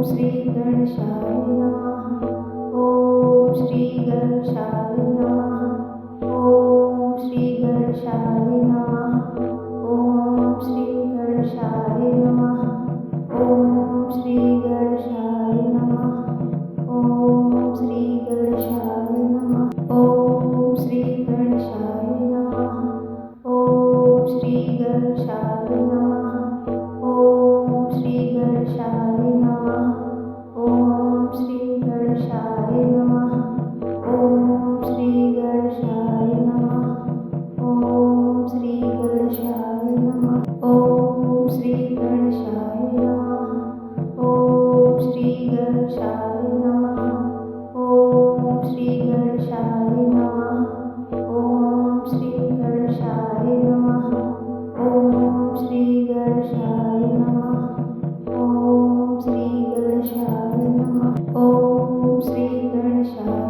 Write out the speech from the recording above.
श्री गणेशाय नमः। ओम श्री गणेशाय नमः। ओम श्री गणेशाय नमः। ओम श्री गणेशाय नमः। ओम श्री गणेशाय नमः। ओम श्री गणेशाय नमः। ओम श्री गणेशाय नमः। ओम श्री गणेशाय नमः। ओम श्री गणेशाय नमः। ओम श्री गणेशाय नमः। ओम श्री गणेशाय नमः। ओम श्री गणेशाय नमः। ओम श्री गणेशाय नमः। ओम श्री गणेशाय नमः। ओम श्री गणेशाय नमः। ओम श्री गणेशाय नमः। ओम श्री गणेशाय नमः। ओम श्री गणेशाय नमः। ओम श्री गणेशाय